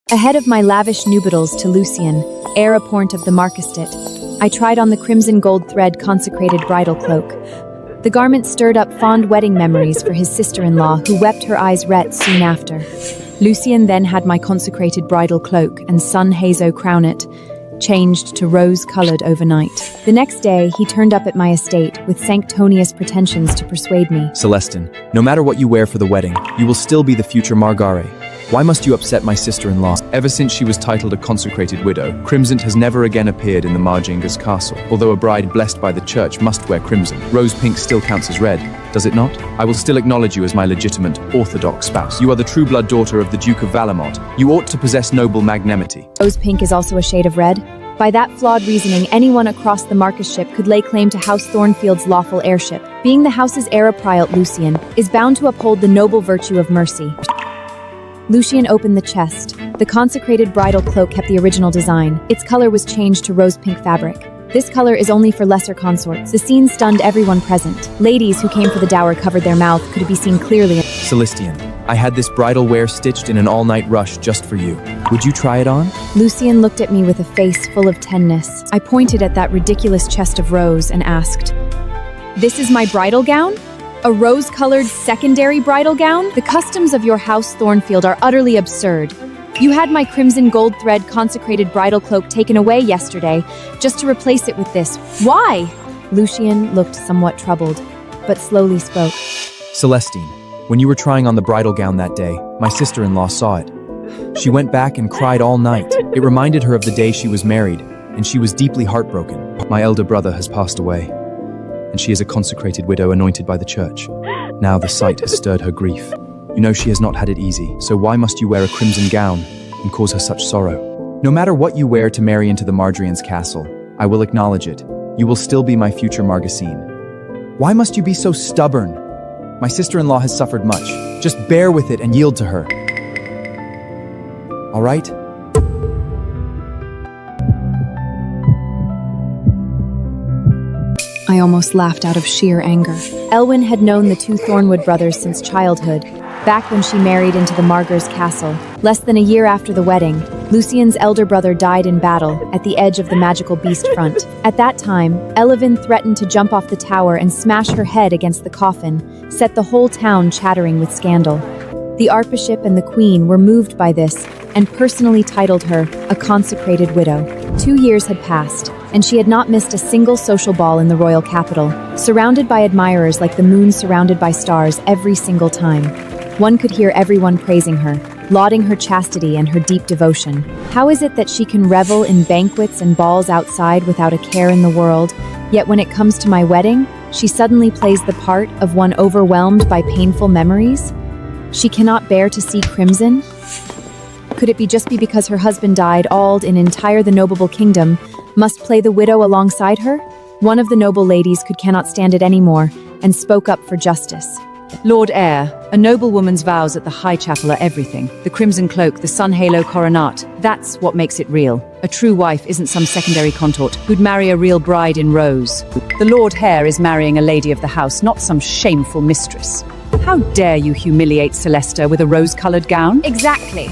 Ahead of my lavish nuptials to Lucien, heir apparent of the marquisate, I tried on the crimson gold thread consecrated bridal cloak. The garment stirred up fond wedding memories for his sister-in-law, who wept her eyes red soon after. Lucien then had my consecrated bridal cloak and sun hazo crownet changed to rose-colored overnight. The next day, he turned up at my estate with sanctimonious pretensions to persuade me. Celestine, no matter what you wear for the wedding, you will still be the future Margaret. Why must you upset my sister-in-law? Ever since she was titled a consecrated widow, crimson has never again appeared in the Marginga's castle. Although a bride blessed by the church must wear crimson, rose pink still counts as red, does it not? I will still acknowledge you as my legitimate, orthodox spouse. You are the true-blood daughter of the Duke of Valamont. You ought to possess noble magnanimity. Rose pink is also a shade of red? By that flawed reasoning, anyone across the marquisship could lay claim to House Thornfield's lawful heirship. Being the house's heir apparent, Lucien is bound to uphold the noble virtue of mercy. Lucien opened the chest. The consecrated bridal cloak kept the original design. Its color was changed to rose pink fabric. This color is only for lesser consorts. The scene stunned everyone present. Ladies who came for the dower covered their mouth, could be seen clearly. Celestine, I had this bridal wear stitched in an all-night rush just for you. Would you try it on? Lucien looked at me with a face full of tenderness. I pointed at that ridiculous chest of rose and asked, "This is my bridal gown? A rose-colored secondary bridal gown? The customs of your house Thornfield are utterly absurd. You had my crimson gold thread consecrated bridal cloak taken away yesterday, just to replace it with this. Why?" Lucien looked somewhat troubled, but slowly spoke. Celestine, when you were trying on the bridal gown that day, my sister-in-law saw it. She went back and cried all night. It reminded her of the day she was married, and she was deeply heartbroken. My elder brother has passed away, and she is a consecrated widow anointed by the church. Now the sight has stirred her grief. You know she has not had it easy, so why must you wear a crimson gown and cause her such sorrow? No matter what you wear to marry into the Marjorian's castle, I will acknowledge it. You will still be my future Margasine. Why must you be so stubborn? My sister-in-law has suffered much. Just bear with it and yield to her. All right? I almost laughed out of sheer anger. Elowen had known the two Thornwood brothers since childhood, back when she married into the Marger's castle. Less than a year after the wedding, Lucien's elder brother died in battle at the edge of the magical beast front. At that time, Elowen threatened to jump off the tower and smash her head against the coffin, set the whole town chattering with scandal. The archbishop and the queen were moved by this and personally titled her a consecrated widow. 2 years had passed, and she had not missed a single social ball in the royal capital, surrounded by admirers like the moon surrounded by stars every single time. One could hear everyone praising her, lauding her chastity and her deep devotion. How is it that she can revel in banquets and balls outside without a care in the world, yet when it comes to my wedding, she suddenly plays the part of one overwhelmed by painful memories? She cannot bear to see crimson? Could it just be because her husband died, all in entire the noble kingdom, must play the widow alongside her? One of the noble ladies cannot stand it anymore, and spoke up for justice. Lord Heir, a noblewoman's vows at the High Chapel are everything. The crimson cloak, the sun halo coronet, that's what makes it real. A true wife isn't some secondary contort who'd marry a real bride in rose. The Lord Heir is marrying a lady of the house, not some shameful mistress. How dare you humiliate Celesta with a rose-colored gown? Exactly.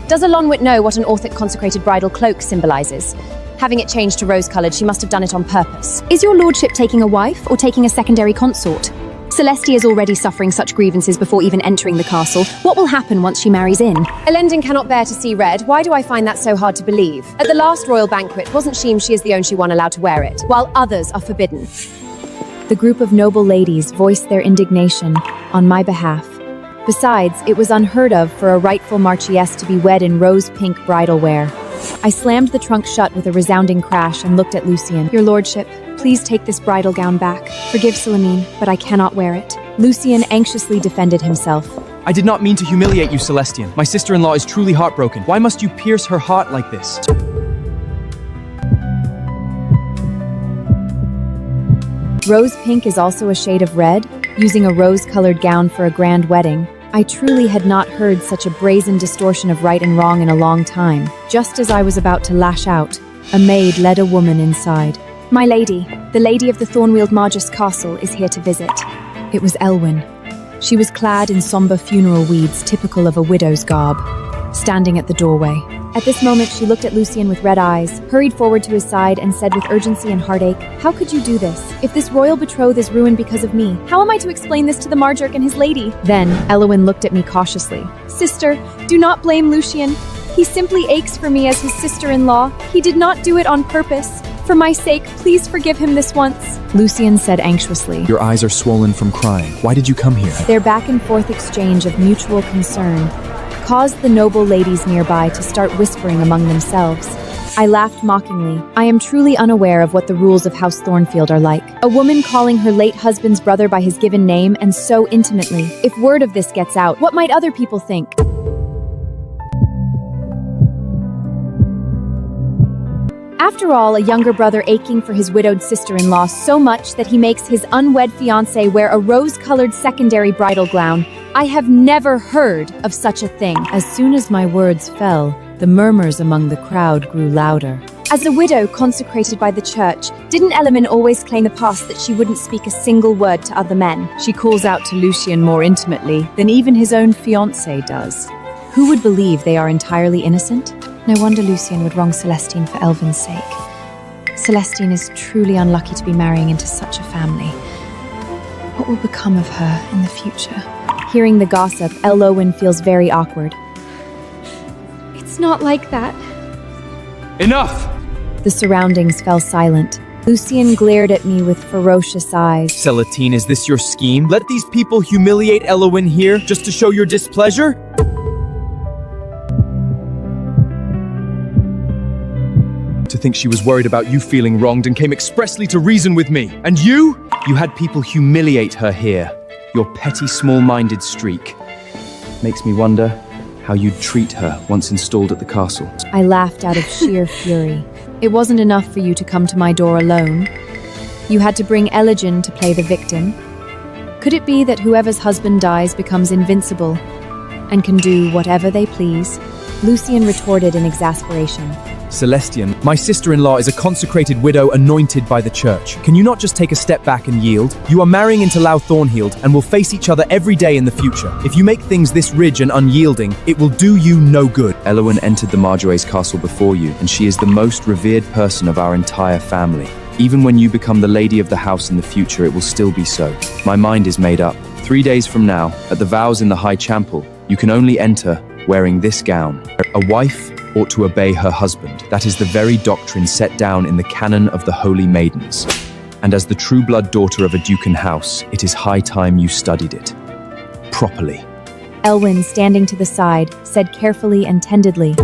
Does a Lonwit know what an Orthic consecrated bridal cloak symbolizes? Having it changed to rose-colored, she must have done it on purpose. Is your lordship taking a wife or taking a secondary consort? Celeste is already suffering such grievances before even entering the castle. What will happen once she marries in? Elendin cannot bear to see red. Why do I find that so hard to believe? At the last royal banquet, wasn't she is the only one allowed to wear it, while others are forbidden? The group of noble ladies voiced their indignation on my behalf. Besides, it was unheard of for a rightful marchioness to be wed in rose-pink bridal wear. I slammed the trunk shut with a resounding crash and looked at Lucien. "Your lordship, please take this bridal gown back. Forgive Celine, but I cannot wear it." Lucien anxiously defended himself. I did not mean to humiliate you, Celestine. My sister-in-law is truly heartbroken. Why must you pierce her heart like this? Rose pink is also a shade of red, using a rose-colored gown for a grand wedding. I truly had not heard such a brazen distortion of right and wrong in a long time. Just as I was about to lash out, a maid led a woman inside. "My lady, the lady of the Thornweald Margus castle is here to visit." It was Elowen. She was clad in somber funeral weeds typical of a widow's garb. standing at the doorway. At this moment, she looked at Lucien with red eyes, hurried forward to his side, and said with urgency and heartache, "How could you do this? If this royal betrothed is ruined because of me, how am I to explain this to the Marjerk and his lady?" Then, Elowen looked at me cautiously. "Sister, do not blame Lucien. He simply aches for me as his sister-in-law. He did not do it on purpose. For my sake, please forgive him this once," Lucien said anxiously. Your eyes are swollen from crying. Why did you come here? Their back-and-forth exchange of mutual concern caused the noble ladies nearby to start whispering among themselves. I laughed mockingly. I am truly unaware of what the rules of House Thornfield are like. A woman calling her late husband's brother by his given name, and so intimately. If word of this gets out, what might other people think? After all, a younger brother aching for his widowed sister-in-law so much that he makes his unwed fiancée wear a rose-colored secondary bridal gown. I have never heard of such a thing. As soon as my words fell, the murmurs among the crowd grew louder. As a widow consecrated by the church, didn't Elowen always claim the past that she wouldn't speak a single word to other men? She calls out to Lucien more intimately than even his own fiancé does. Who would believe they are entirely innocent? No wonder Lucien would wrong Celestine for Elvin's sake. Celestine is truly unlucky to be marrying into such a family. What will become of her in the future? Hearing the gossip, Elowen feels very awkward. "It's not like that." Enough! The surroundings fell silent. Lucien glared at me with ferocious eyes. Celestine, is this your scheme? Let these people humiliate Elowen here just to show your displeasure? To think she was worried about you feeling wronged and came expressly to reason with me. And you? You had people humiliate her here. Your petty, small-minded streak. Makes me wonder how you'd treat her once installed at the castle. I laughed out of sheer fury. It wasn't enough for you to come to my door alone. You had to bring Elowen to play the victim. Could it be that whoever's husband dies becomes invincible and can do whatever they please? Lucien retorted in exasperation. Celestine, my sister-in-law is a consecrated widow anointed by the church. Can you not just take a step back and yield? You are marrying into Lau Thornhild and will face each other every day in the future. If you make things this ridge and unyielding, it will do you no good. Elowen entered the Marjorays castle before you, and she is the most revered person of our entire family. Even when you become the lady of the house in the future, it will still be so. My mind is made up. 3 days from now, at the vows in the High Chapel, you can only enter wearing this gown. A wife ought to obey her husband. That is the very doctrine set down in the canon of the Holy Maidens. And as the true-blood daughter of a Ducan house, it is high time you studied it. Properly. Elowen, standing to the side, said carefully and tendedly,